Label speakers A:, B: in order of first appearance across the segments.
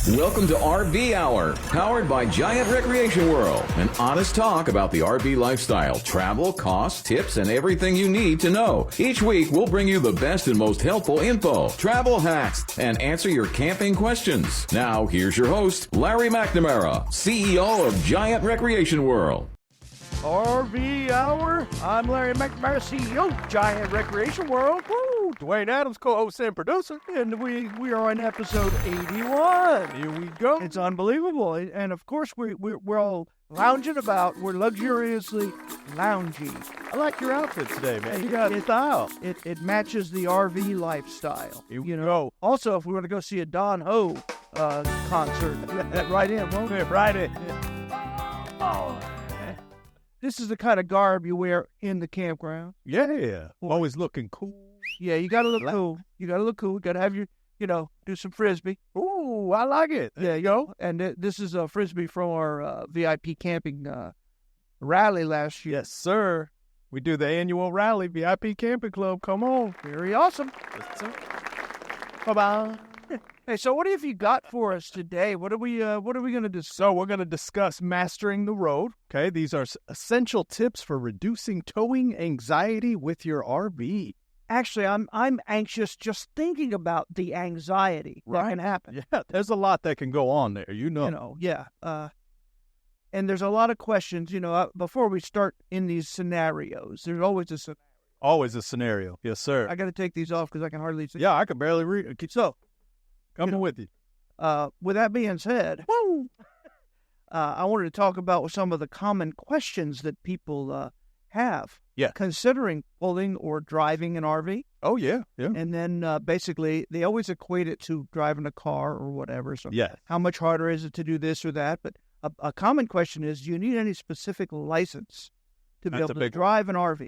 A: Welcome to RV Hour, powered by Giant Recreation World. An honest talk about the RV lifestyle, travel, costs, tips, and everything you need to know. Each week, we'll bring you the best and most helpful info, travel hacks, and answer your camping questions. Now, here's your host, Larry McNamara, CEO of Giant Recreation World.
B: RV Hour. I'm Larry McNamara, CEO of Giant Recreation World. Woo! Dwayne Adams, co-host and producer. And we are on episode 81. Here we go. It's unbelievable. And of course, we're all lounging about. We're luxuriously loungy.
C: I like your outfit today, man.
B: You got style. It matches the RV lifestyle.
C: Here we go.
B: Also, if we want to go see a Don Ho concert, right in, won't we?
C: Right in.
B: Oh. This is the kind of garb you wear in the campground.
C: Yeah. Always looking cool.
B: Yeah, you got to look cool. You got to look cool. You got to have your, do some Frisbee.
C: Ooh, I like it.
B: There you go. And this is a Frisbee from our VIP camping rally last year.
C: Yes, sir. We do the annual rally, VIP Camping Club. Come on.
B: Very awesome.
C: Yes, sir.
B: Bye-bye. Hey, so what have you got for us today? What are we going to discuss?
C: So we're going to discuss mastering the road. Okay, these are essential tips for reducing towing anxiety with your RV.
B: Actually, I'm anxious just thinking about the anxiety that can happen.
C: Yeah, there's a lot that can go on there,
B: Yeah. And there's a lot of questions, before we start in these scenarios. There's always a scenario.
C: Always a scenario. Yes, sir.
B: I got to take these off because I can hardly see.
C: Yeah, I can barely read.
B: So,
C: coming with you.
B: With that being said, I wanted to talk about some of the common questions that people have considering pulling or driving an RV.
C: Oh, yeah.
B: And then basically, they always equate it to driving a car or whatever. So how much harder is it to do this or that? But a common question is, do you need any specific license to be able to drive an RV?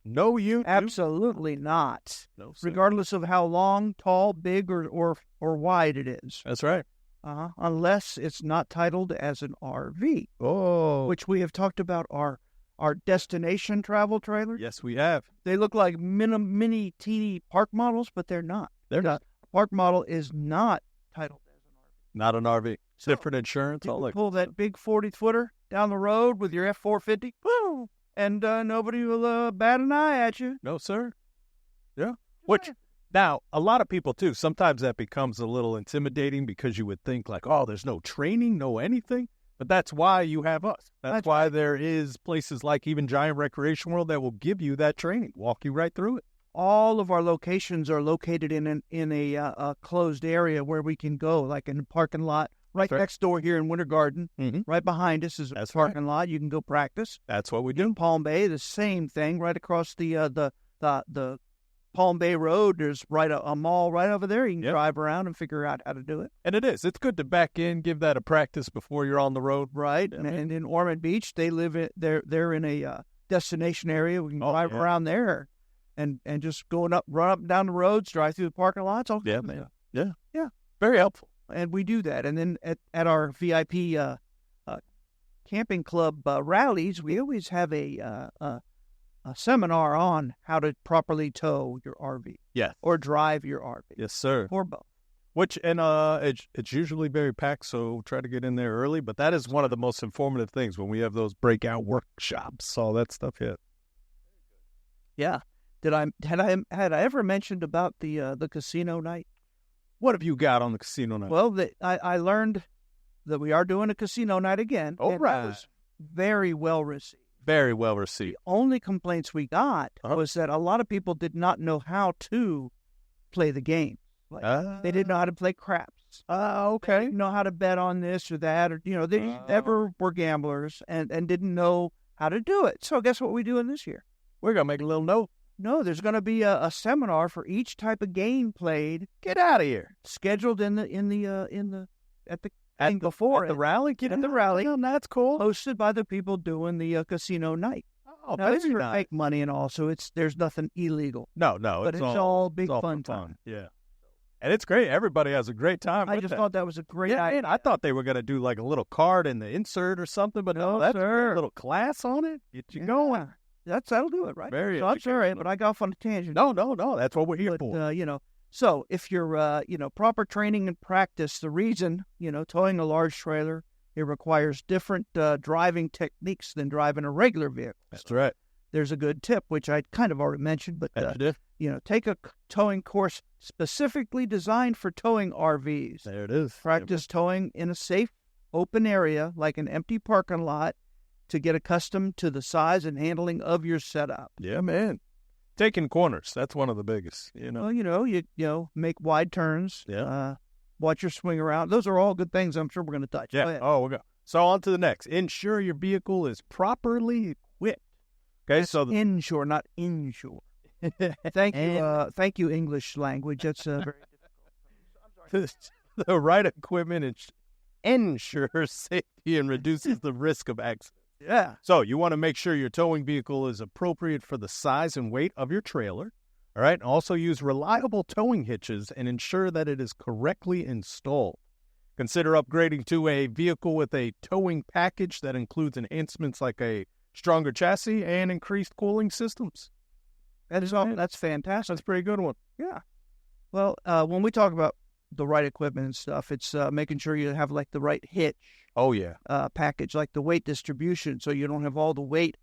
C: No, you
B: absolutely not.
C: No, sir.
B: Regardless of how long, tall, big, or wide it is.
C: That's right.
B: Unless it's not titled as an RV.
C: Oh,
B: which we have talked about our destination travel trailers.
C: Yes, we have.
B: They look like mini teeny park models, but they're not.
C: They're not.
B: A park model is not titled as an RV.
C: Not an RV.
B: So
C: different insurance.
B: You pull that big 40-footer down the road with your F450. Woo! And nobody will bat an eye at you.
C: No, sir. Yeah. Which, now, a lot of people, too, sometimes that becomes a little intimidating because you would think like, oh, there's no training, no anything. But that's why you have us. That's why there is places like even Giant Recreation World that will give you that training, walk you right through it.
B: All of our locations are located in a closed area where we can go, like in the parking lot. Right next door here in Winter Garden, right behind us is a parking lot. You can go practice.
C: That's what we do.
B: In Palm Bay, the same thing. Right across the Palm Bay Road, there's a mall right over there. You can drive around and figure out how to do it.
C: And it is. It's good to back in, give that a practice before you're on the road.
B: Right. And in Ormond Beach, they're in a destination area. We can drive around there and just run up and down the roads, drive through the parking lots.
C: Yeah. Very helpful.
B: And we do that. And then at our VIP camping club rallies, we always have a seminar on how to properly tow your RV.
C: Yes.
B: Or drive your RV.
C: Yes, sir.
B: Or both.
C: It's usually very packed, so try to get in there early. But that is one of the most informative things when we have those breakout workshops, all that stuff.
B: Yeah. Had I ever mentioned about the casino night?
C: What have you got on the casino night?
B: Well, I learned that we are doing a casino night again.
C: Oh, right.
B: That was very well received.
C: Very well received.
B: The only complaints we got was that a lot of people did not know how to play the game. They didn't know how to play craps.
C: Okay.
B: They didn't know how to bet on this or that, or they never were gamblers and didn't know how to do it. So guess what we're doing this year?
C: We're gonna make a little note.
B: No, there's going to be a seminar for each type of game played.
C: Get out of here!
B: Scheduled at the rally.
C: Get at the rally.
B: Oh,
C: that's cool.
B: Hosted by the people doing the casino night.
C: Oh,
B: now,
C: that's
B: it's for
C: nice.
B: fake money and all, so there's nothing illegal.
C: No,
B: but it's all big fun.
C: Yeah, and it's great. Everybody has a great time.
B: I just thought that was a great idea.
C: And I thought they were going to do like a little card in the insert or something, but no, that's a little class on it. Get you going.
B: That'll do it, right?
C: Very.
B: So I'm sorry, but I got off on a tangent.
C: No. That's what we're here for.
B: So if you're, proper training and practice, the reason, towing a large trailer, it requires different driving techniques than driving a regular vehicle.
C: That's right.
B: There's a good tip, which I kind of already mentioned, but, take a towing course specifically designed for towing RVs.
C: There it is.
B: Practice towing in a safe, open area, like an empty parking lot, to get accustomed to the size and handling of your setup.
C: Yeah, man. Taking corners, that's one of the biggest,
B: Well, you make wide turns.
C: Yeah.
B: Watch your swing around. Those are all good things I'm sure we're going to touch.
C: Yeah. Oh, we'll go. So on to the next. Ensure your vehicle is properly equipped. Okay, so
B: inshore, not inshore. Thank you, English language. That's very difficult.
C: The right equipment ensures safety and reduces the risk of accidents.
B: Yeah.
C: So you want to make sure your towing vehicle is appropriate for the size and weight of your trailer. All right. Also use reliable towing hitches and ensure that it is correctly installed. Consider upgrading to a vehicle with a towing package that includes enhancements like a stronger chassis and increased cooling systems.
B: That's fantastic.
C: That's a pretty good one.
B: Yeah. Well, when we talk about the right equipment and stuff, it's making sure you have like the right hitch.
C: Oh yeah.
B: Package, like the weight distribution, so you don't have all the weight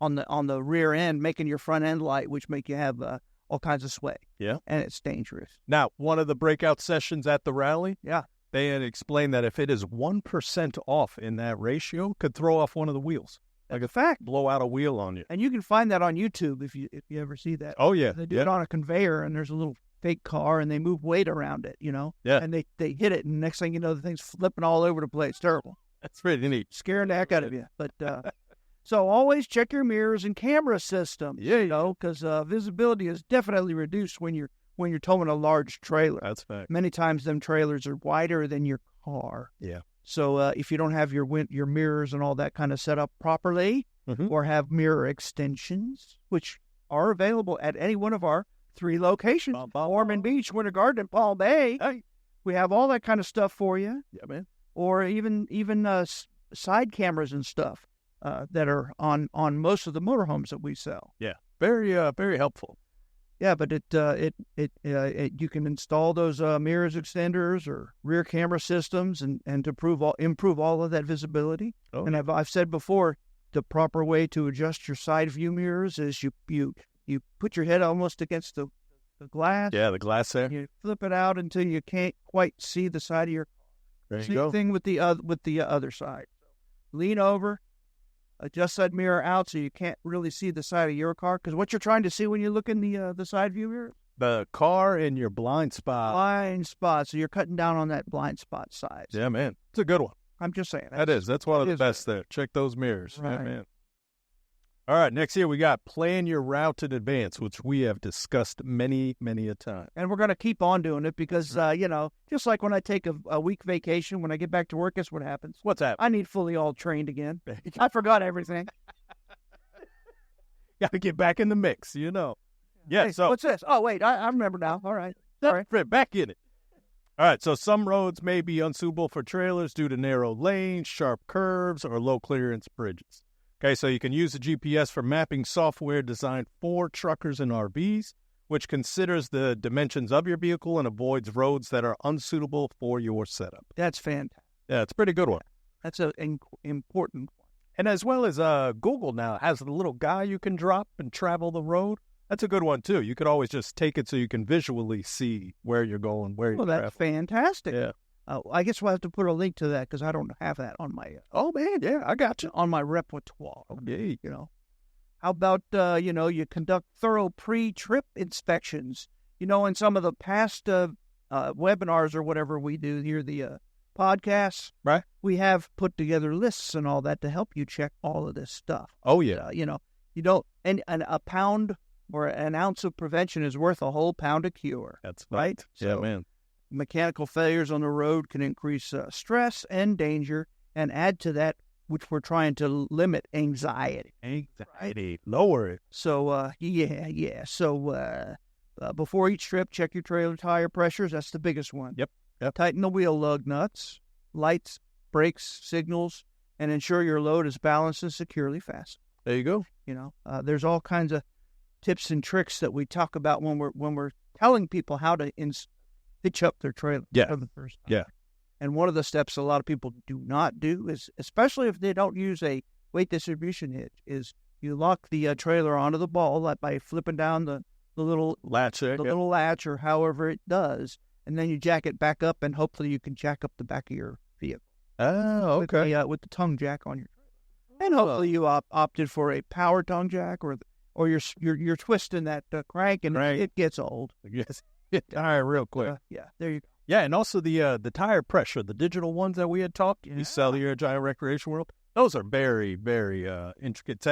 B: on the rear end, making your front end light, which make you have all kinds of sway.
C: Yeah.
B: And it's dangerous.
C: Now, one of the breakout sessions at the rally,
B: yeah,
C: they had explained that if it is 1% off in that ratio, could throw off one of the wheels. Like a fact, blow out a wheel on you.
B: And you can find that on YouTube if you ever see that.
C: Oh yeah.
B: They do it on a conveyor, and there's a little fake car, and they move weight around it,
C: Yeah.
B: And they hit it, and next thing you know, the thing's flipping all over the place. Terrible.
C: That's pretty neat.
B: Scaring the heck out of you. But so always check your mirrors and camera systems.
C: Yeah,
B: because visibility is definitely reduced when you're towing a large trailer.
C: That's fact.
B: Many times them trailers are wider than your car.
C: Yeah.
B: So if you don't have your mirrors and all that kind of set up properly, or have mirror extensions, which are available at any one of our 3 locations, Ormond Beach, Winter Garden, and Palm Bay.
C: Hey.
B: We have all that kind of stuff for you.
C: Yeah, man.
B: Or even side cameras and stuff that are on most of the motorhomes that we sell.
C: Yeah, very very helpful.
B: Yeah, but you can install those mirrors extenders or rear camera systems and to improve all of that visibility.
C: Oh.
B: And I've said before, the proper way to adjust your side view mirrors is you put your head almost against the glass.
C: Yeah, the glass there.
B: You flip it out until you can't quite see the side of your.
C: There you
B: Same
C: go.
B: thing with the other side. Lean over, adjust that mirror out so you can't really see the side of your car. Because what you're trying to see when you look in the side view mirror?
C: The car in your blind spot.
B: Blind spot. So you're cutting down on that blind spot size.
C: Yeah, man. It's a good one.
B: I'm just saying.
C: That's one of the best there. Check those mirrors.
B: Right.
C: Yeah, man. All right, next here we got plan your route in advance, which we have discussed many, many a time.
B: And we're going to keep on doing it because, just like when I take a week vacation, when I get back to work, guess what happens?
C: What's that?
B: I need fully all trained again. I forgot everything.
C: Got to get back in the mix, Yeah,
B: Hey,
C: so.
B: what's this? Oh, wait, I remember now. All right. Sorry.
C: Back in it. All right, so some roads may be unsuitable for trailers due to narrow lanes, sharp curves, or low clearance bridges. Okay, so you can use the GPS for mapping software designed for truckers and RVs, which considers the dimensions of your vehicle and avoids roads that are unsuitable for your setup.
B: That's fantastic.
C: Yeah, it's a pretty good one.
B: That's an important one.
C: And as well as Google now has a little guy you can drop and travel the road. That's a good one, too. You could always just take it so you can visually see where you're going, where you're
B: that's fantastic.
C: Yeah.
B: I guess we'll have to put a link to that because I don't have that on my.
C: Oh man, yeah, I got you
B: on my repertoire.
C: Okay,
B: How about you conduct thorough pre-trip inspections? In some of the past webinars or whatever we do here, the podcasts,
C: right?
B: We have put together lists and all that to help you check all of this stuff.
C: Oh yeah,
B: you don't and a pound or an ounce of prevention is worth a whole pound of cure.
C: That's
B: right.
C: Yeah, man.
B: Mechanical failures on the road can increase stress and danger and add to that, which we're trying to limit, anxiety.
C: Anxiety. Lower it.
B: So, So, before each trip, check your trailer tire pressures. That's the biggest one.
C: Yep.
B: Tighten the wheel lug nuts, lights, brakes, signals, and ensure your load is balanced and securely fastened.
C: There you go.
B: There's all kinds of tips and tricks that we talk about when we're telling people how to hitch up their trailer for the first time.
C: Yeah.
B: And one of the steps a lot of people do not do is, especially if they don't use a weight distribution hitch, is you lock the trailer onto the ball like by flipping down the little
C: latch there,
B: little latch or however it does, and then you jack it back up, and hopefully you can jack up the back of your vehicle.
C: Oh, okay.
B: With the tongue jack on your trailer. And hopefully you opted for a power tongue jack, or you're twisting that crank, and it gets old.
C: Yes. All right, real quick.
B: Yeah, there you go.
C: Yeah, and also the tire pressure, the digital ones that we had talked, we sell here at Giant Recreation World. Those are very, very intricate.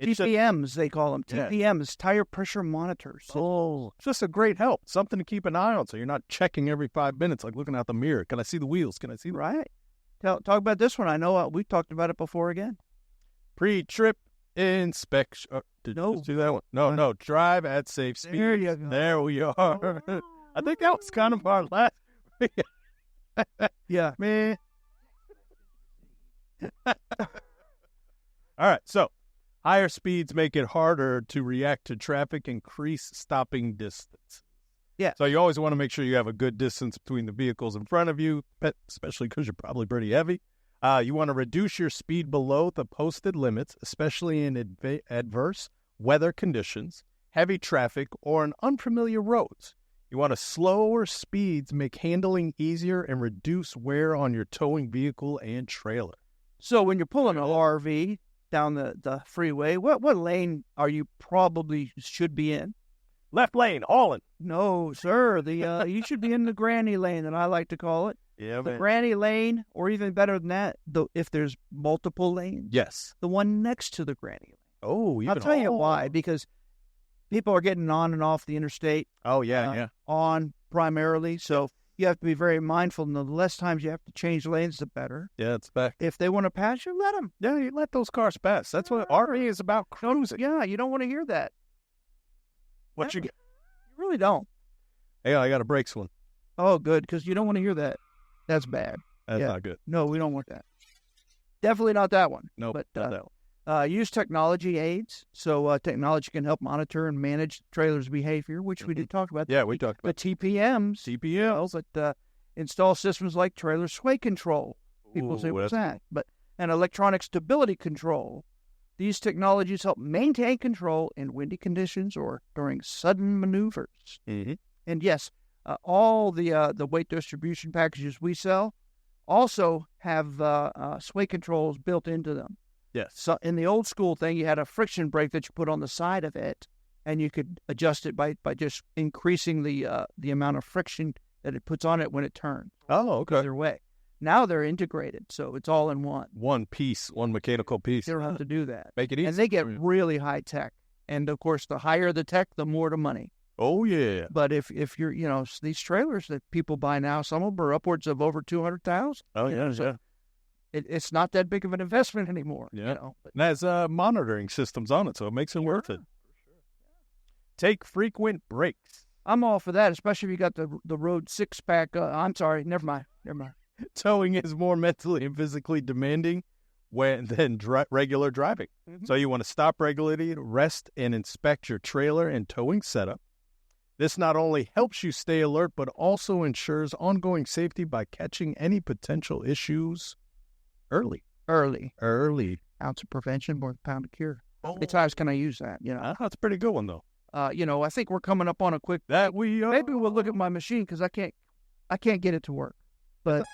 B: TPMs, they call them. TPMs, tire pressure monitors.
C: Oh, it's just a great help. Something to keep an eye on so you're not checking every 5 minutes, like looking out the mirror. Can I see the wheels? Can I see them?
B: Right. Talk about this one. I know we talked about it before again.
C: Pre-trip inspection. Did you just do that one? No. Drive at safe speed.
B: There you go.
C: There we are. I think that was kind of our last.
B: Yeah.
C: Man. All right. So higher speeds make it harder to react to traffic, increase stopping distance.
B: Yeah.
C: So you always want to make sure you have a good distance between the vehicles in front of you, especially because you're probably pretty heavy. You want to reduce your speed below the posted limits, especially in adverse weather conditions, heavy traffic, or on unfamiliar roads. You want to slower speeds, make handling easier, and reduce wear on your towing vehicle and trailer.
B: So when you're pulling an RV down the freeway, what lane are you probably should be in?
C: Left lane, hauling.
B: No, sir. You should be in the granny lane, that I like to call it.
C: Yeah,
B: the
C: man.
B: granny lane, or even better than that, if there's multiple lanes.
C: Yes.
B: The one next to the granny lane.
C: Oh,
B: I'll tell you why. Because people are getting on and off the interstate.
C: Oh, yeah.
B: On primarily. So you have to be very mindful. And the less times you have to change lanes, the better.
C: Yeah, it's back.
B: If they want to pass you, let them.
C: Yeah, you let those cars pass. That's what RV is about, cruising.
B: Yeah, you don't want to hear that.
C: What you get?
B: You really don't.
C: Hey, I got a brakes one.
B: Oh, good, because you don't want to hear that. That's bad.
C: That's not good.
B: No, we don't want that. Definitely not that one.
C: No,
B: but
C: not that one.
B: Use technology aids. So technology can help monitor and manage the trailer's behavior, which we did talk about.
C: Yeah, we talked about
B: the TPMs. That install systems like trailer sway control. People say, what's that? And electronic stability control. These technologies help maintain control in windy conditions or during sudden maneuvers.
C: Mm-hmm.
B: And yes, all the weight distribution packages we sell also have sway controls built into them.
C: Yes.
B: So in the old school thing, you had a friction brake that you put on the side of it, and you could adjust it by just increasing the amount of friction that it puts on it when it turns.
C: Oh, okay.
B: Either way. Now they're integrated, so it's all in one.
C: One piece, one mechanical piece.
B: They don't have to do that.
C: Make it easy.
B: And they get really high tech. And of course, the higher the tech, the more the money.
C: Oh, yeah.
B: But if you're, these trailers that people buy now, some of them are upwards of over 200,000.
C: Oh, yeah,
B: so it's not that big of an
C: Yeah.
B: investment anymore.
C: But, and it has monitoring systems on it, so it makes it worth it. Take frequent breaks.
B: I'm all for that, especially if you got the road six-pack. I'm sorry, never mind.
C: Towing is more mentally and physically demanding than regular driving. Mm-hmm. So you want to stop regularly, rest, and inspect your trailer and towing setup. This not only helps you stay alert, but also ensures ongoing safety by catching any potential issues early.
B: Ounce of prevention, more than a pound of cure. How many times can I use that?
C: That's a pretty good one, though.
B: I think we're coming up on a quick. Maybe we'll look at my machine because I can't get it to work. But,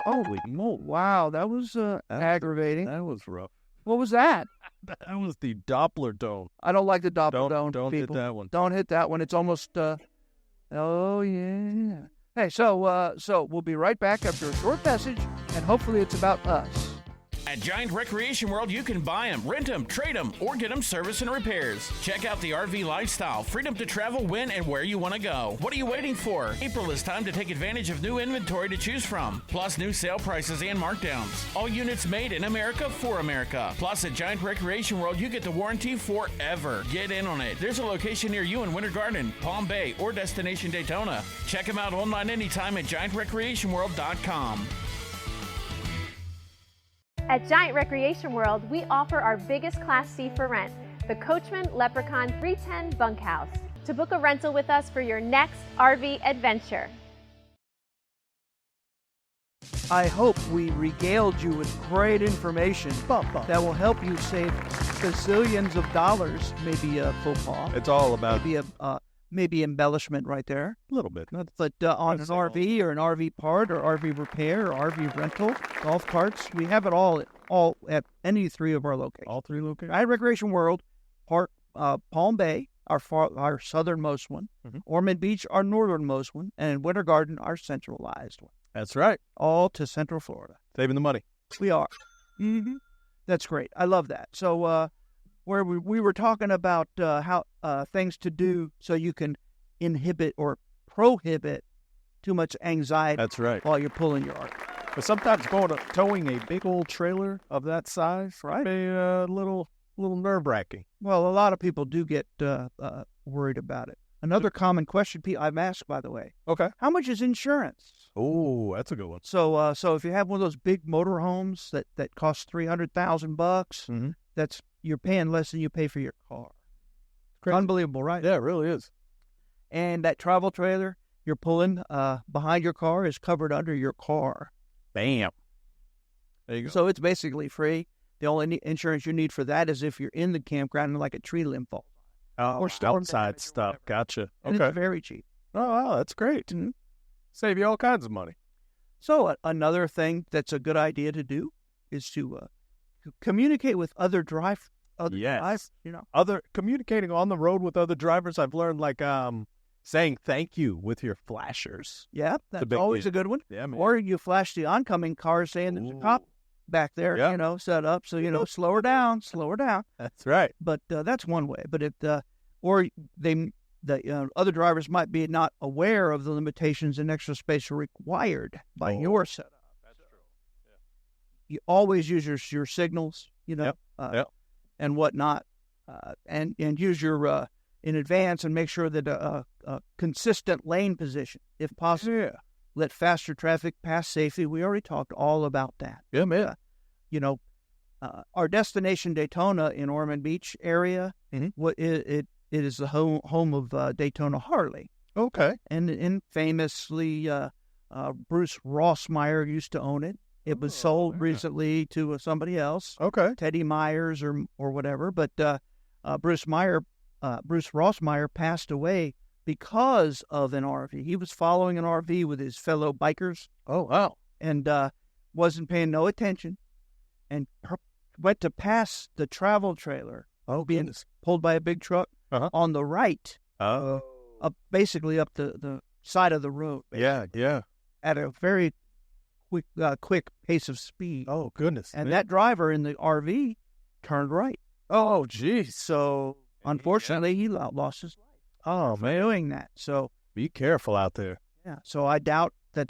B: holy moly. Wow, that was aggravating.
C: That was rough.
B: What was that?
C: That was the Doppler dome.
B: I don't like the Doppler dome.
C: Don't
B: people.
C: hit that one.
B: Don't hit that one. It's almost, oh, yeah. Hey, so we'll be right back after a short message, and hopefully it's about us.
D: At Giant Recreation World, you can buy them, rent them, trade them, or get them service and repairs. Check out the RV lifestyle, freedom to travel when and where you want to go. What are you waiting for? April is time to take advantage of new inventory to choose from, plus new sale prices and markdowns. All units made in America for America. Plus, at Giant Recreation World, you get the warranty forever. Get in on it. There's a location near you in Winter Garden, Palm Bay, or Destination Daytona. Check them out online anytime at GiantRecreationWorld.com.
E: At Giant Recreation World, we offer our biggest Class C for rent, the Coachmen Leprechaun 310 Bunkhouse. to book a rental with us for your next RV adventure.
B: I hope we regaled you with great information that will help you save gazillions of dollars. Maybe a faux pas.
C: It's all about
B: Maybe embellishment right there.
C: a little bit.
B: But on an RV or an RV part or RV repair or RV rental, golf carts, we have it all at any three of our locations.
C: All three locations.
B: Giant Recreation World, Palm Bay, our southernmost one, Ormond Beach, our northernmost one, and Winter Garden, our centralized one.
C: That's right.
B: All to Central Florida.
C: Saving the money.
B: We are. That's great. I love that. So where we were talking about how things to do so you can inhibit or prohibit too much anxiety.
C: That's right.
B: While you're pulling your RV.
C: But sometimes towing a big old trailer of that size
B: Right.
C: may be a little nerve-wracking.
B: Well, a lot of people do get worried about it. Another common question I've asked, by the way,
C: Okay.
B: how much is insurance?
C: Oh, that's a good one.
B: So if you have one of those big motorhomes that costs $300,000, that's you're paying less than you pay for your car.
C: Crazy.
B: Unbelievable, right?
C: Yeah, it really is.
B: And that travel trailer you're pulling behind your car is covered under your car.
C: Bam. There you go.
B: So it's basically free. The only insurance you need for that is if you're in the campground and like a tree limb falls.
C: Or
B: storm
C: outside
B: damage or
C: stuff.
B: whatever.
C: Gotcha.
B: And
C: Okay.
B: it's very cheap.
C: Oh, wow, that's great. Save you all kinds of money.
B: So another thing that's a good idea to do is to communicate with other drivers.
C: Yes.
B: You know.
C: Communicating on the road with other drivers, I've learned like saying thank you with your flashers.
B: Yeah, that's
C: big
B: always
C: deal.
B: a good one.
C: Yeah, man.
B: Or you flash the oncoming car saying there's a cop back there,
C: Yeah.
B: set up. So, slow her down.
C: That's right.
B: But that's one way. But the other drivers might be not aware of the limitations and extra space required by your setup.
C: That's true.
B: You always use your signals,
C: Yep.
B: and whatnot, and use your in advance and make sure that a consistent lane position, if possible.
C: Yeah.
B: Let faster traffic pass safely. We already talked all about that.
C: Yeah, man.
B: Our destination Daytona in Ormond Beach area, it is the home of Daytona Harley.
C: Okay.
B: And famously, Bruce Rossmeyer used to own it. It was sold recently to somebody else,
C: Okay.
B: Teddy Myers or whatever. But Bruce Rossmeyer passed away because of an RV. He was following an RV with his fellow bikers.
C: Oh, wow.
B: And wasn't paying no attention, and went to pass the travel trailer. Being pulled by a big truck on the right.
C: Oh.
B: Basically up the side of the road.
C: Yeah.
B: At a very quick pace of speed.
C: Oh, goodness.
B: And that driver in the RV turned right.
C: Oh, geez.
B: So, unfortunately, he lost his life.
C: Oh, man.
B: Doing that. So,
C: be careful out there.
B: yeah. So, I doubt that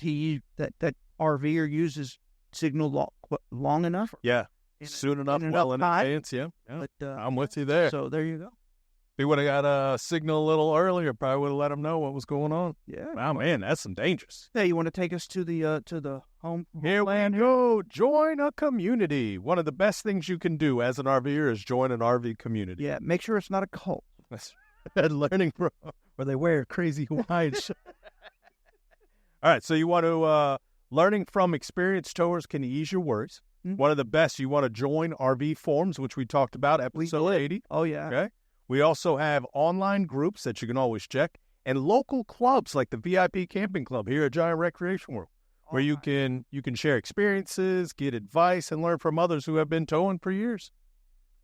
B: that RVer uses signal long enough.
C: Yeah. Soon enough, well in
B: time.
C: advance, yeah.
B: But,
C: I'm with you there.
B: So, there you go.
C: If we would have got a signal a little earlier, probably would have let them know what was going on.
B: Yeah.
C: Wow, man, that's some dangerous.
B: Hey, you want to take us to the home?
C: Here we go. Join a community. One of the best things you can do as an RVer is join an RV community.
B: Yeah, make sure it's not a cult.
C: That's learning from where they wear crazy Hawaiian shirts. All right, so you want to learning from experienced towers can ease your worries. One of the best, you want to join RV forums, which we talked about, episode 80.
B: Oh, yeah.
C: Okay. We also have online groups that you can always check, and local clubs like the VIP Camping Club here at Giant Recreation World, where you can share experiences, get advice, and learn from others who have been towing for years.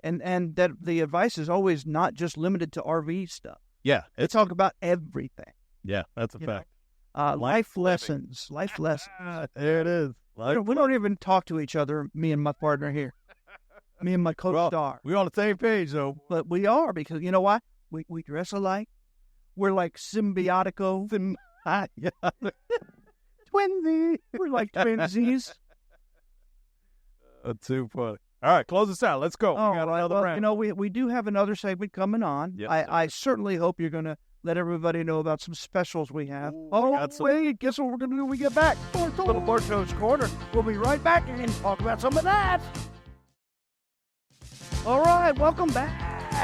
B: And that the advice is always not just limited to RV stuff.
C: Yeah,
B: They talk about everything.
C: yeah, that's a
B: You
C: fact.
B: Life lessons. Life lessons.
C: There it is.
B: We don't even talk to each other, me and my partner here. Me and my co-star.
C: We're on the same page, though.
B: But we are, because you know why? We dress alike. We're like symbiotico.
C: Twinsy.
B: We're like twinsies.
C: That's too funny. All right, close us out. Let's go.
B: Oh,
C: We got another round.
B: we do have another segment coming on.
C: Yes,
B: I certainly hope you're going to let everybody know about some specials we have.
C: Ooh,
B: Oh,
C: got some-
B: wait, guess what we're going to do when we get back? Little Bartow's Corner. We'll be right back and talk about some of that. All right, welcome back.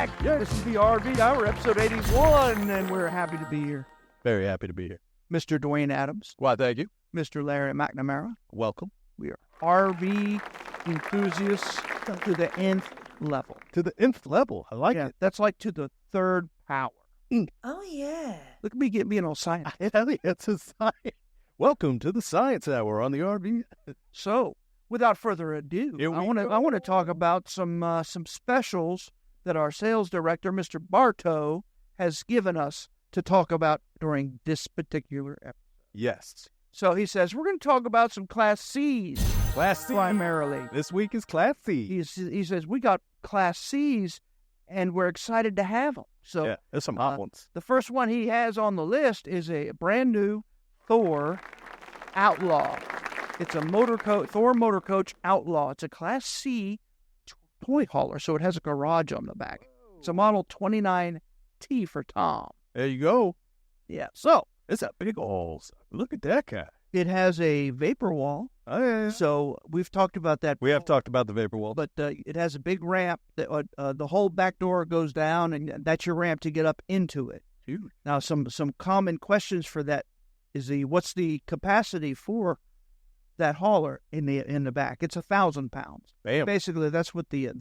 B: back. This is the RV Hour, episode 81, and we're happy to be here.
C: Very happy to be here.
B: Mr. Dwayne Adams.
C: Why, thank you.
B: Mr. Larry McNamara.
C: Welcome.
B: We are RV enthusiasts to the nth level.
C: To the nth level. I like it.
B: That's like to the third power.
F: Oh, yeah.
B: Look at me being all science.
C: It's a science. Welcome to the Science Hour on the RV.
B: So, without further ado, I want to talk about some specials that our sales director, Mr. Bartow, has given us to talk about during this particular episode.
C: Yes.
B: So he says we're going to talk about some Class C's.
C: Class C.
B: Primarily.
C: This week is Class C.
B: He says we got Class C's, and we're excited to have them. So
C: yeah, there's some hot ones.
B: The first one he has on the list is a brand new Thor Outlaw. It's a Thor Motor Coach Outlaw. It's a Class C toy hauler, so it has a garage on the back. It's a model 29T for Tom.
C: There you go.
B: Yeah, so
C: it's a big old. Look at that guy.
B: It has a vapor wall.
C: Oh, yeah.
B: So we've talked about that.
C: We have talked about the vapor wall.
B: But it has a big ramp. That the whole back door goes down, and that's your ramp to get up into it.
C: Huge.
B: Now, some common questions for that is what's the capacity for that hauler in the back? It's 1,000 pounds.
C: Bam.
B: Basically, that's what the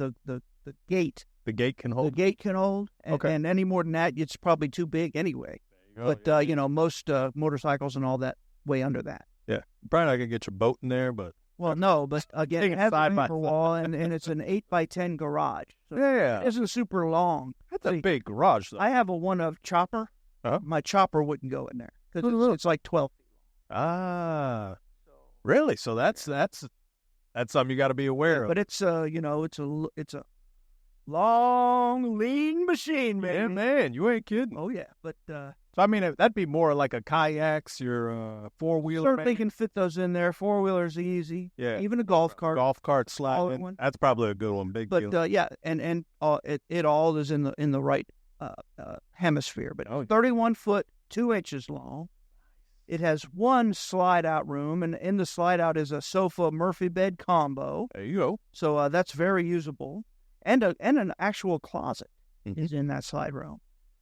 B: gate.
C: The gate can hold.
B: The gate can hold, and any more than that, it's probably too big anyway. But most motorcycles and all that weigh under that.
C: Yeah, probably not gonna get your boat in there, but
B: no. But again, it has a vapor wall, and it's an 8x10 garage. So
C: yeah,
B: it isn't super long.
C: That's a big garage, though.
B: I have a one-of chopper.
C: Uh-huh.
B: My chopper wouldn't go in there because it's like 12 feet long.
C: Ah, really? So that's something you got to be aware of.
B: But it's it's a long, lean machine, man.
C: Yeah, man, you ain't kidding.
B: Oh yeah, but
C: so I mean, that'd be more like a kayaks, your four-wheeler.
B: Certainly can fit those in there. Four-wheelers easy.
C: Yeah,
B: even a golf cart.
C: Golf cart slide. That's probably a good one. Big deal.
B: But and it all is in the right hemisphere. But 31 foot 2 inches long. It has one slide-out room, and in the slide-out is a sofa Murphy bed combo.
C: There you go.
B: So that's very usable, and an actual closet is in that slide room.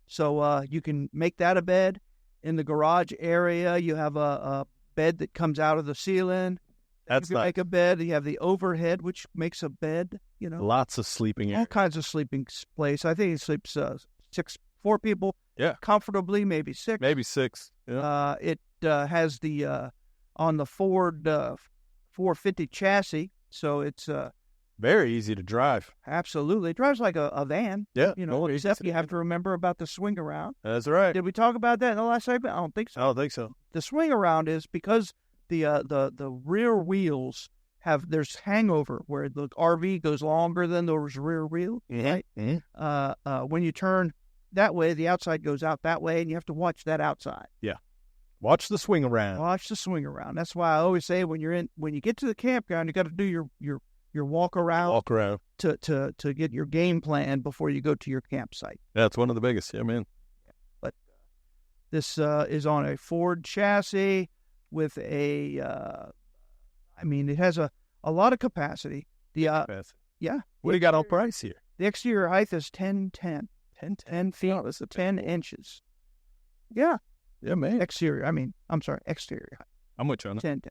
B: So you can make that a bed. In the garage area, you have a bed that comes out of the ceiling.
C: That's
B: you can make a bed. You have the overhead, which makes a bed.
C: Lots of sleeping area.
B: All kinds of sleeping place. I think it sleeps 4 people.
C: Yeah,
B: comfortably, maybe 6.
C: Maybe 6. Yeah.
B: It has the on the Ford 450 chassis, so it's
C: very easy to drive.
B: Absolutely. It drives like a van.
C: Yeah.
B: Except you have to remember about the swing around.
C: That's right.
B: Did we talk about that in the last segment? I don't think so.
C: I don't think so.
B: The swing around is because the rear wheels there's hangover where the RV goes longer than those rear wheels, right? Mm-hmm. When you turn that way, the outside goes out that way, and you have to watch that outside.
C: Yeah. Watch the swing around.
B: Watch the swing around. That's why I always say when you get to the campground, you got to do your walk around.
C: Walk around
B: to get your game plan before you go to your campsite.
C: That's one of the biggest. Yeah, man.
B: But this is on a Ford chassis with it has a lot of capacity. Yeah.
C: What do you got on price here?
B: The exterior height is 10 feet.
C: Oh, this is
B: 10 inches. Yeah.
C: Yeah, man.
B: Exterior height.
C: I'm with you on that.
B: 10.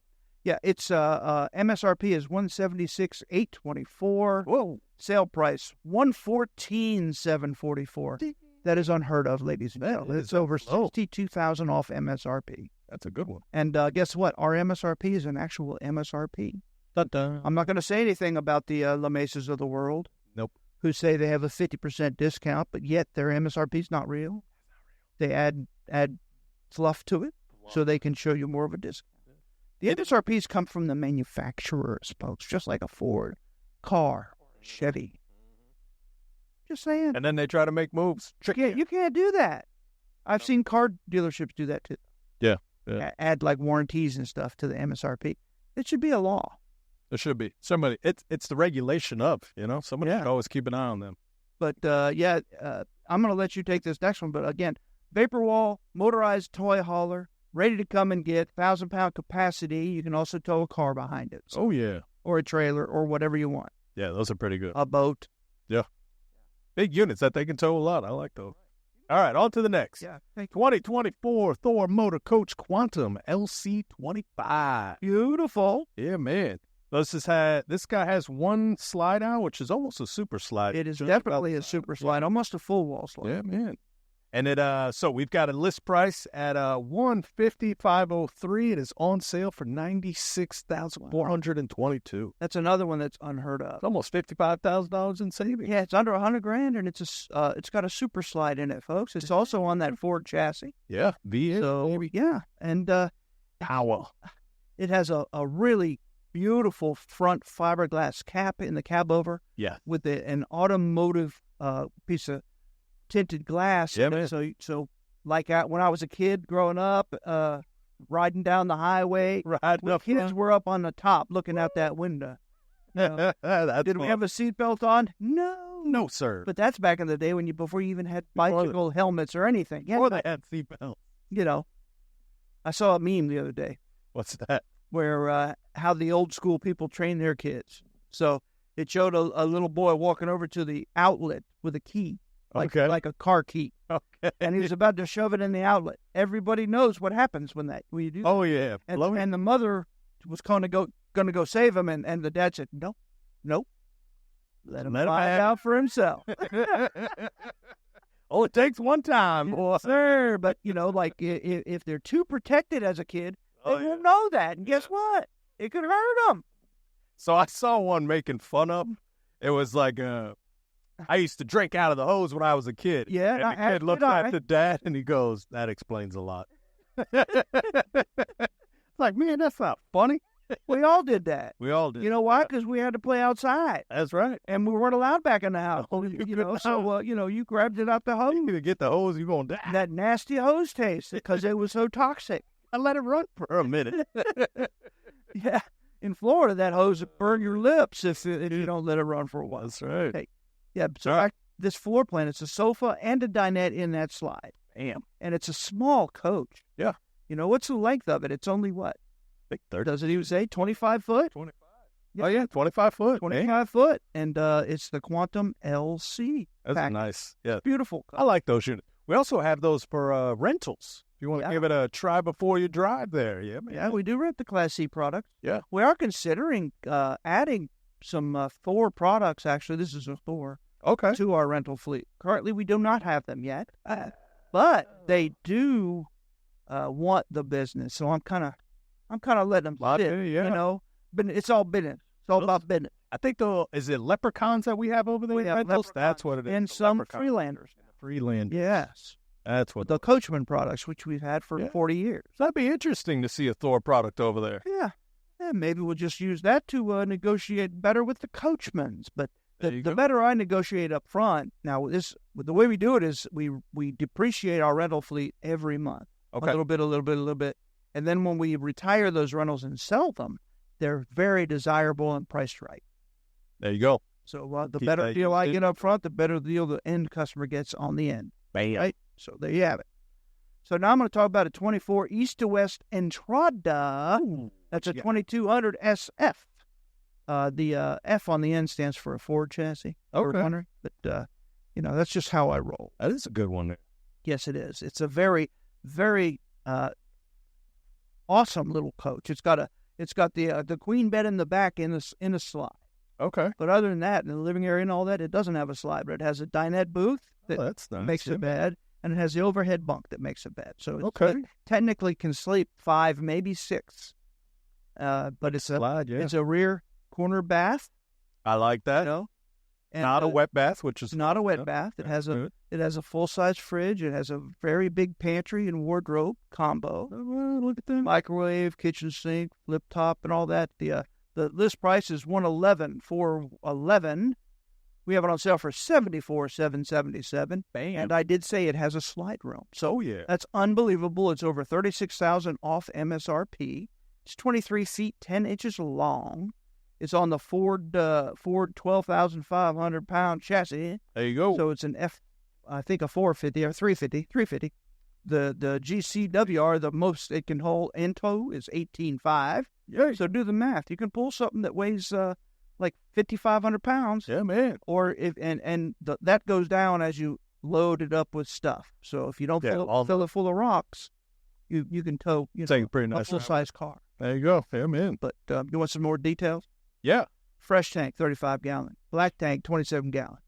B: Yeah, it's MSRP is $176,824.
C: Whoa.
B: Sale price $114,744. That is unheard of, ladies and gentlemen. It's over $62,000 off MSRP.
C: That's a good one.
B: And guess what? Our MSRP is an actual MSRP.
C: Dun-dun.
B: I'm not going to say anything about the La Mesas of the world.
C: Nope.
B: Who say they have a 50% discount, but yet their MSRP is not real. They add fluff to it so they can show you more of a discount. The MSRPs come from the manufacturers, folks, just like a Ford car or Chevy. Just saying.
C: And then they try to make moves.
B: You can't do that. I've seen car dealerships do that too.
C: Yeah.
B: Add like warranties and stuff to the MSRP. It should be a law.
C: There should be. It's the regulation of, somebody should always keep an eye on them.
B: But I'm going to let you take this next one. But again, vapor wall, motorized toy hauler, ready to come and get, 1,000-pound capacity. You can also tow a car behind it.
C: So, yeah.
B: Or a trailer or whatever you want.
C: Yeah, those are pretty good.
B: A boat.
C: Yeah. Big units that they can tow a lot. I like those. All right, on to the next.
B: Yeah.
C: 2024 Thor Motor Coach Quantum LC25.
B: Beautiful.
C: Yeah, man. This guy has one slide out, which is almost a super slide.
B: It is
C: Just
B: definitely
C: about-
B: a super slide, almost a full wall slide.
C: Yeah, man. And so we've got a list price at $150,503. It is on sale for $96,422.
B: That's another one that's unheard of.
C: It's almost $55,000 in savings.
B: Yeah, it's under $100,000, and it's got a super slide in it, folks. It's also on that Ford chassis.
C: Yeah, V8.
B: So yeah, and
C: Power.
B: it has a really beautiful front fiberglass cap in the cab over.
C: Yeah.
B: With an automotive piece of tinted glass.
C: Yeah, man.
B: So like when I was a kid growing up, riding down the highway, kids were up on the top looking out that window. Did we have a seatbelt on? No,
C: sir.
B: But that's back in the day before you even had bicycle helmets or anything.
C: Before they had seatbelts.
B: I saw a meme the other day
C: What's that?
B: where how the old school people train their kids. So it showed a little boy walking over to the outlet with a key, like a car key.
C: Okay.
B: And he was about to shove it in the outlet. Everybody knows what happens when you do that.
C: Oh, yeah.
B: And the mother was going to go save him, and the dad said, nope. Let him find out for himself.
C: Oh, it takes one time, boy.
B: Sir, but, if they're too protected as a kid, they won't know that. And guess what? It could hurt them.
C: So I saw one making fun of him. It was like, I used to drink out of the hose when I was a kid.
B: Yeah.
C: And the kid looked at the dad, and he goes, that explains a lot.
B: Like, man, that's not funny. We all did that.
C: We all did.
B: You know why? Because we had to play outside.
C: That's right.
B: And we weren't allowed back in the house. You grabbed it out the hose.
C: You get the hose, you're going to die.
B: That nasty hose taste because it was so toxic.
C: I let it run for a minute.
B: Yeah. In Florida, that hose would burn your lips if you don't let it run for a while.
C: That's right.
B: Hey, yeah, so this floor plan, it's a sofa and a dinette in that slide.
C: Damn.
B: And it's a small coach.
C: Yeah.
B: What's the length of it? It's only what?
C: Big 30.
B: Does it even say 25 foot?
C: 25.
B: Yeah.
C: Oh, yeah, 25 foot.
B: 25 foot. And it's the Quantum LC.
C: That's
B: package.
C: nice. Yeah.
B: Beautiful.
C: I like those units. We also have those for rentals. If you want to give it a try before you drive there. Yeah, man.
B: Yeah, we do rent the Class C products.
C: Yeah.
B: We are considering adding some Thor products, actually. This is a Thor.
C: Okay.
B: To our rental fleet. Currently, we do not have them yet. But they do want the business. So I'm kind of letting them sit,
C: yeah.
B: But it's all business. It's all about business.
C: I think is it leprechauns that we have over there?
B: We have
C: rentals?
B: leprechauns
C: That's what it is.
B: and some Freelanders.
C: Freelanders.
B: Yes.
C: That's what.
B: The Coachmen products, which we've had for 40 years.
C: So that'd be interesting to see a Thor product over there.
B: Yeah. Maybe we'll just use that to negotiate better with the Coachmens. But the better I negotiate up front, now the way we do it is we depreciate our rental fleet every month.
C: Okay.
B: A little bit. And then when we retire those rentals and sell them, they're very desirable and priced right.
C: There you go.
B: So the better deal I get up front, the better deal the end customer gets on the end.
C: Bam.
B: Right? So there you have it. So now I'm going to talk about a 24 East to West Entrada.
C: Ooh,
B: that's a 2200 SF. The F on the end stands for a Ford chassis.
C: Okay.
B: But, that's just how I roll.
C: That is a good one there.
B: Yes, it is. It's a very, very awesome little coach. It's got the queen bed in the back in a slide.
C: Okay.
B: But other than that, in the living area and all that, it doesn't have a slide, but it has a dinette booth that
C: that's nice.
B: makes a bed, and it has the overhead bunk that makes a bed. So it technically can sleep 5, maybe 6. But it's it's a rear corner bath.
C: I like that.
B: And
C: not a wet bath, which is
B: not a wet bath. It has a full size fridge. It has a very big pantry and wardrobe combo.
C: Look at that.
B: Microwave, kitchen sink, flip top, and all that. The list price is $111,411. We have it on sale for $74,777.
C: Bam.
B: And I did say it has a slide room. So that's unbelievable. It's over $36,000 off MSRP. It's 23 feet, 10 inches long. It's on the Ford 12,500 pound chassis.
C: There you go.
B: So it's an I think a 450 or 350. The GCWR, the most it can hold in tow is 18.5.
C: Yeah.
B: So do the math. You can pull something that weighs like 5,500 pounds.
C: Yeah, man.
B: Or if that goes down as you load it up with stuff. So if you don't fill it full of rocks, you can tow
C: Take a pretty nice
B: a full-size car.
C: There you go. Yeah, man.
B: But you want some more details?
C: Yeah.
B: Fresh tank, 35 gallon. Black tank, 27 gallon.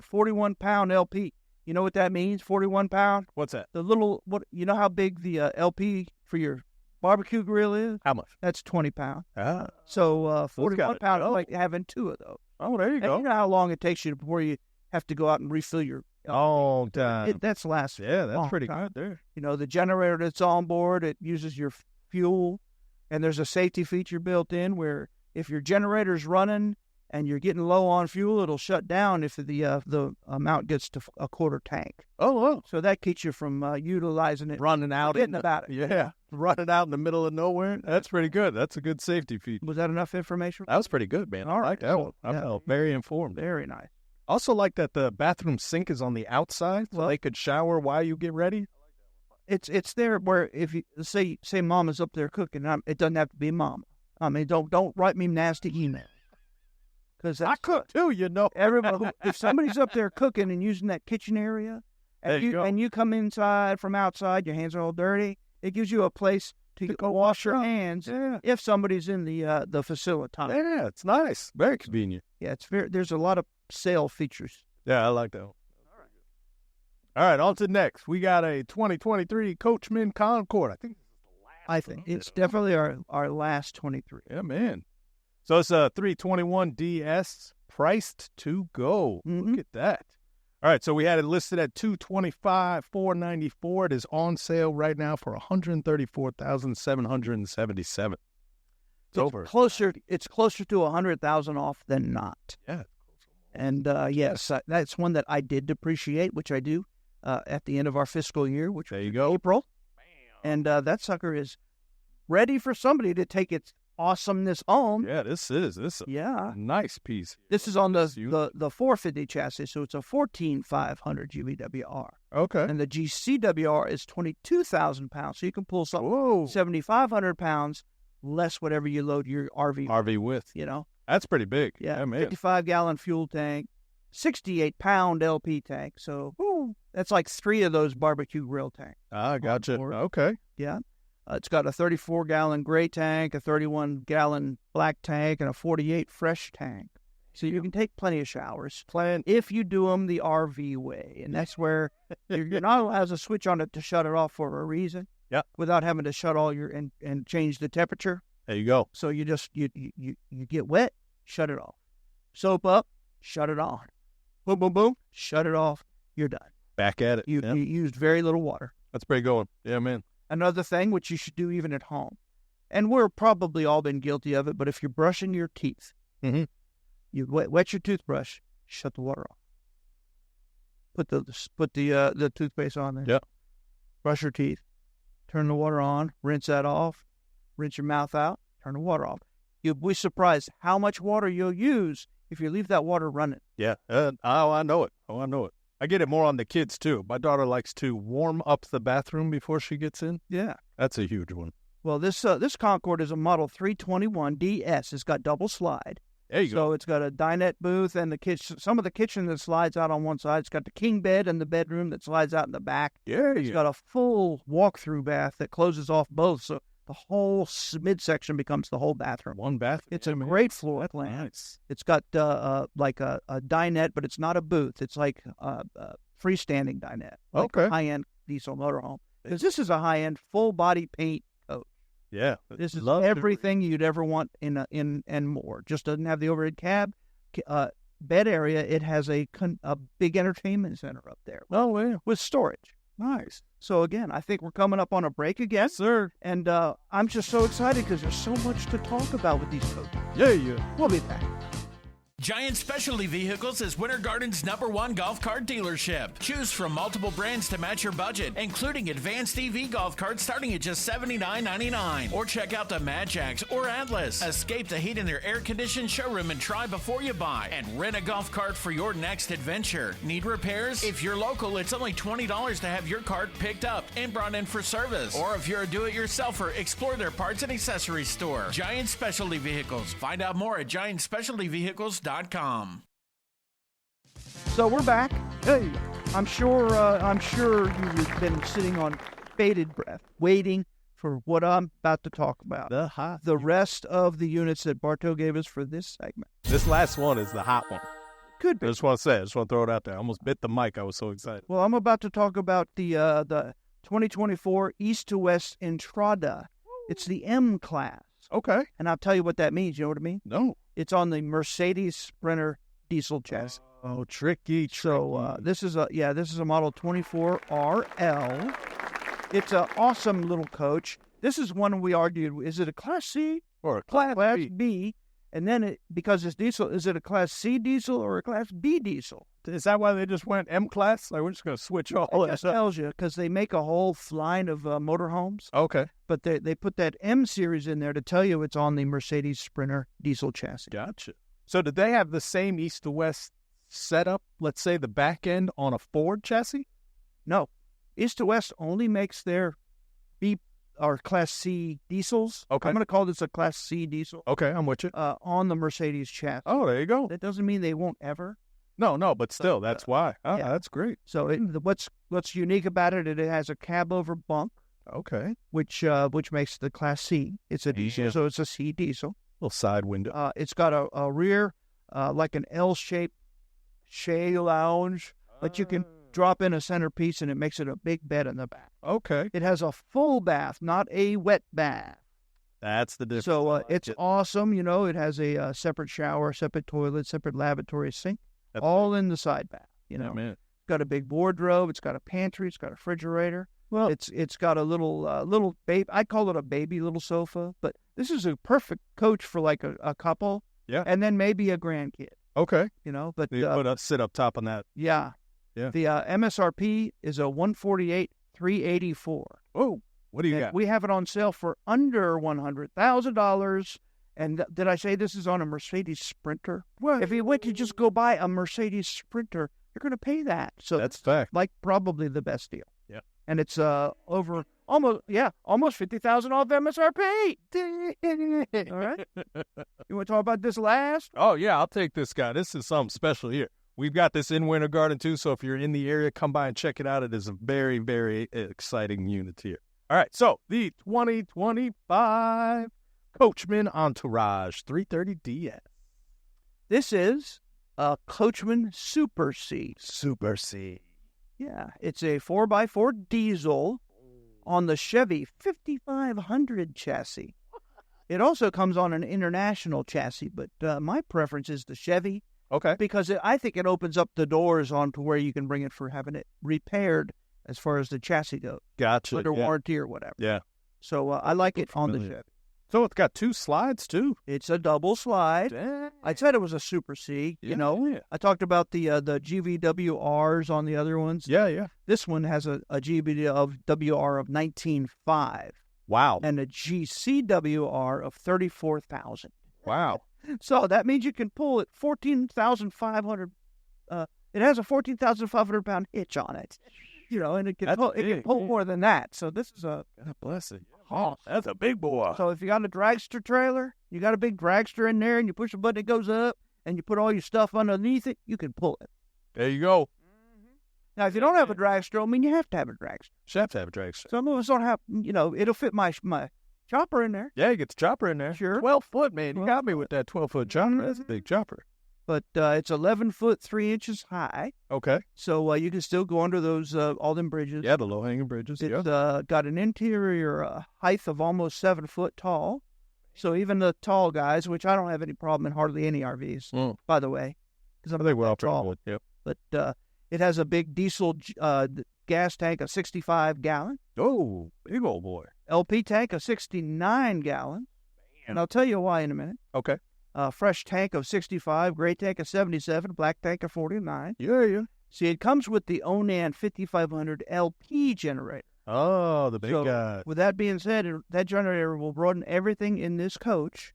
B: 41 pound LP. You know what that means? 41 pound.
C: What's that?
B: You know how big the LP for your barbecue grill is?
C: How much?
B: That's 20 pounds.
C: Ah.
B: So 41 pounds is like having two of those.
C: Oh, there you
B: And
C: go.
B: you know how long it takes you before you have to go out and refill your
C: Long time.
B: That's last.
C: Yeah, that's
B: long
C: pretty
B: time.
C: good there.
B: The generator that's on board, it uses your fuel, and there's a safety feature built in where if your generator's running and you're getting low on fuel, it'll shut down if the amount gets to a quarter tank.
C: Oh, wow.
B: So that keeps you from utilizing it,
C: Running out.
B: forgetting about it.
C: Yeah. Running out in the middle of nowhere. That's pretty good. That's a good safety feature.
B: Was that enough information?
C: That was pretty good, man.
B: All
C: I
B: right.
C: like that one. I felt very informed.
B: Very nice.
C: Also like that the bathroom sink is on the outside, so they could shower while you get ready.
B: It's there where if you say Mama's up there cooking, it doesn't have to be Mama. I mean, don't write me nasty email. Because
C: I cook too,
B: Everybody, if somebody's up there cooking and using that kitchen area, and you come inside from outside, your hands are all dirty, it gives you a place to go wash your hands if somebody's in the facility.
C: Yeah, it's nice. Very convenient.
B: Yeah, there's a lot of sale features.
C: Yeah, I like that one. All right, on to next. We got a 2023 Coachmen Concord. I think
B: it's definitely our last 23.
C: Yeah, man. So it's a 321 DS priced to go.
B: Mm-hmm.
C: Look at that. All right, so we had it listed at $225,494. It is on sale right now for $134,777.
B: It's closer to 100,000 off than not.
C: Yeah.
B: And yes, that's one that I did depreciate, which I do at the end of our fiscal year, which
C: there you go,
B: April. And that sucker is ready for somebody to take its awesomeness home.
C: Yeah, this is a nice piece.
B: This is on the 450 chassis, so it's a 14,500 GVWR.
C: Okay.
B: And the GCWR is 22,000 pounds, so you can pull something 7,500 pounds less whatever you load your RV
C: with.
B: That's
C: pretty big.
B: Yeah,
C: man.
B: 55-gallon fuel tank, 68-pound LP tank. So that's like 3 of those barbecue grill tanks.
C: Ah, gotcha. Okay.
B: Yeah. It's got a 34-gallon gray tank, a 31-gallon black tank, and a 48 fresh tank. So you can take plenty of showers if you do them the RV way. And that's where you're not allowed to switch on it to shut it off for a reason.
C: Yeah.
B: Without having to shut all your and change the temperature.
C: There you go.
B: So you just you get wet, shut it off. Soap up, shut it on. Boom, boom, boom, shut it off. You're done.
C: Back at it.
B: You used very little water.
C: That's pretty good. Yeah, man.
B: Another thing, which you should do even at home, and we're probably all been guilty of it, but if you're brushing your teeth, you wet your toothbrush, shut the water off. Put the toothpaste on there.
C: Yeah.
B: Brush your teeth. Turn the water on. Rinse that off. Rinse your mouth out. Turn the water off. You'll be surprised how much water you'll use if you leave that water running.
C: Yeah. I know it. I get it more on the kids, too. My daughter likes to warm up the bathroom before she gets in.
B: Yeah.
C: That's a huge one.
B: Well, this Concord is a Model 321 DS. It's got double slide.
C: There you go.
B: So it's got a dinette booth and some of the kitchen that slides out on one side. It's got the king bed and the bedroom that slides out in the back.
C: Yeah.
B: It's got a full walk-through bath that closes off both. So the whole midsection becomes the whole bathroom.
C: One bathroom.
B: It's a great floor plan.
C: Nice.
B: It's got like a dinette, but it's not a booth. It's like a freestanding dinette. Like a high-end diesel motorhome. Because this is a high-end, full-body paint coach.
C: Yeah.
B: This is everything you'd ever want in and more. Just doesn't have the overhead cab. Bed area, it has a big entertainment center up there.
C: Oh, yeah.
B: With storage.
C: Nice.
B: So, again, I think we're coming up on a break again.
C: Sir.
B: And I'm just so excited because there's so much to talk about with these coaches.
C: Yeah.
B: We'll be back.
D: Giant Specialty Vehicles is Winter Garden's #1 golf cart dealership. Choose from multiple brands to match your budget, including advanced EV golf carts starting at just $79.99. Or check out the Mad Jacks or Atlas. Escape the heat in their air-conditioned showroom and try before you buy. And rent a golf cart for your next adventure. Need repairs? If you're local, it's only $20 to have your cart picked up and brought in for service. Or if you're a do-it-yourselfer, explore their parts and accessories store. Giant Specialty Vehicles. Find out more at giantspecialtyvehicles.com.
B: So we're back. Hey, I'm sure you've been sitting on bated breath, waiting for what I'm about to talk about. The rest of the units that Bartow gave us for this segment.
C: This last one is the hot one.
B: Could be.
C: I just want to throw it out there. I almost bit the mic. I was so excited.
B: Well, I'm about to talk about the 2024 East to West Entrada. It's the M class.
C: Okay.
B: And I'll tell you what that means. You know what I mean?
C: No.
B: It's on the Mercedes Sprinter diesel chassis.
C: Oh, tricky.
B: So this is a Model 24 RL. It's an awesome little coach. This is one we argued, is it a Class C
C: or a Class
B: B? And then because it's diesel, is it a Class C diesel or a Class B diesel?
C: Is that why they just went M class? Like, we're just going to switch all that stuff?
B: Tells you, because they make a whole line of motorhomes.
C: Okay.
B: But they put that M series in there to tell you it's on the Mercedes Sprinter diesel chassis.
C: Gotcha. So did they have the same east to west setup, let's say the back end on a Ford chassis?
B: No. East to West only makes their B or Class C diesels.
C: Okay.
B: I'm going to call this a Class C diesel.
C: Okay, I'm with you.
B: On the Mercedes chassis.
C: Oh, there you go.
B: That doesn't mean they won't ever.
C: No, but still, that's why. Oh,
B: yeah.
C: That's great.
B: So what's unique about it? It has a cab over bunk.
C: Okay.
B: Which makes the Class C. It's a diesel, so it's a C diesel.
C: Little side window.
B: It's got a rear, like an L-shaped shade lounge, but you can drop in a centerpiece and it makes it a big bed in the back.
C: Okay.
B: It has a full bath, not a wet bath.
C: That's the difference.
B: So it's awesome. You know, it has a separate shower, separate toilet, separate lavatory sink, all in the side bath. You know,
C: man.
B: It's got a big wardrobe. It's got a pantry. It's got a refrigerator. Well, it's got a little baby. I call it a baby little sofa, but this is a perfect coach for like a couple.
C: Yeah.
B: And then maybe a grandkid.
C: Okay.
B: You know, but
C: you sit up top on that.
B: Yeah.
C: Yeah.
B: The MSRP is a $148,384.
C: Oh, what do you got?
B: We have it on sale for under $100,000. And did I say this is on a Mercedes Sprinter? Well, if you went to just go buy a Mercedes Sprinter, you're going to pay that. So
C: that's fact.
B: Like probably the best deal.
C: Yeah.
B: And it's over almost $50,000 off MSRP. All right. You want to talk about this last?
C: Oh yeah, I'll take this guy. This is something special here. We've got this in Winter Garden too, so if you're in the area, come by and check it out. It is a very, very exciting unit here. All right, so the 2025 Coachmen Entourage 330DS.
B: This is a Coachmen Super C.
C: Super C.
B: Yeah, it's a 4x4 diesel on the Chevy 5500 chassis. It also comes on an international chassis, but my preference is the Chevy.
C: Okay.
B: Because I think it opens up the doors onto where you can bring it for having it repaired as far as the chassis goes.
C: Gotcha.
B: Under warranty or whatever.
C: Yeah.
B: So I like it on the Chevy.
C: So it's got 2 slides, too.
B: It's a double slide.
C: Dang.
B: I said it was a Super C, you know.
C: Yeah.
B: I talked about the GVWRs on the other ones.
C: Yeah.
B: This one has a GVWR of 19.5.
C: Wow.
B: And a GCWR of 34,000.
C: Wow.
B: So that means you can pull it 14,500. It has a 14,500 pound hitch on it, you know, and it can pull more than that. So this is a
C: God bless it.
B: Oh,
C: that's a big boy.
B: So if you got a dragster trailer, you got a big dragster in there, and you push a button, it goes up, and you put all your stuff underneath it, you can pull it.
C: There you go.
B: Now, if you don't have a dragster, I mean, you have to have a dragster.
C: You have to have a dragster.
B: Some of us don't have, you know, it'll fit my chopper in there.
C: Yeah, you get the chopper in there.
B: Sure.
C: 12 foot, man. You got me with that 12-foot chopper. That's a big chopper.
B: But it's 11 foot 3 inches high.
C: Okay.
B: So you can still go under those all them bridges.
C: Yeah, the low-hanging bridges.
B: It's got an interior height of almost 7 foot tall. So even the tall guys, which I don't have any problem in hardly any RVs, by the way, because I'm not tall.
C: Yep.
B: But it has a big diesel gas tank, a 65-gallon.
C: Oh, big old boy.
B: LP tank, a 69-gallon. And I'll tell you why in a minute.
C: Okay.
B: fresh tank of 65, gray tank of 77, black tank of 49.
C: Yeah.
B: See, it comes with the Onan 5500 LP generator.
C: Oh, the big
B: So,
C: guy.
B: with that being said, that generator will run everything in this coach,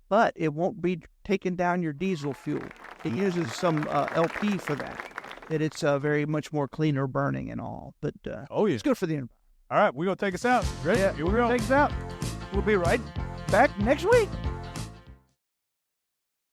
B: but it won't be taking down your diesel fuel. It uses some LP for that. It's very much more cleaner burning and all. But
C: Oh, yeah.
B: it's good for the environment.
C: All right, we're going to take us out. Ready?
B: Yeah,
C: Here we go.
B: Take us out. We'll be right back next week.